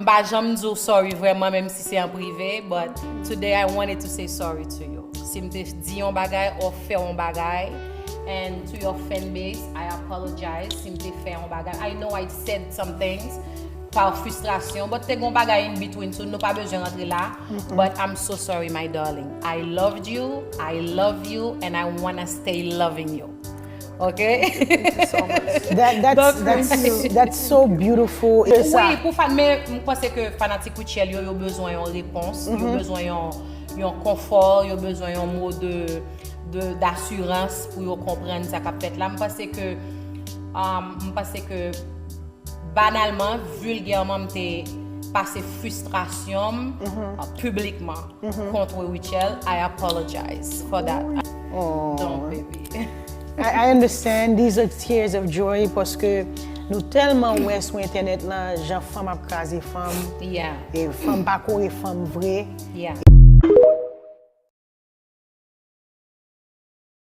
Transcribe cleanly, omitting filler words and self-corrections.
Bah, j'aime dire sorry vraiment même si c'est en privé, but today I wanted to say sorry to you. Si m'te dit un bagay ou fait un bagay, and to your fan base, I apologize si m'te fait un bagay. I know I said some things par frustration, but te gon bagay in between, so nous pas besoin rentrer là. But I'm so sorry, my darling. I loved you, I love you, and I wanna stay loving you. Okay? Thank you so much. That's so beautiful. Oui, pour fan, mais je pense que fanatique Ruthshelle yo besoin d'une réponse, yo besoin d'un confort, yo besoin d'un mot d'assurance pour yo comprendre ça qu'a fait là. Je pense que banalement, vulgairement, m'te passé frustration publiquement contre Ruthshelle. I apologize for that. Oh. Donc, baby. I understand, these are tears of joy parce que nous tellement ouais sur internet là, gens femmes a crasé femmes, Yeah. et femmes pas quoi, femmes vraies. Yeah.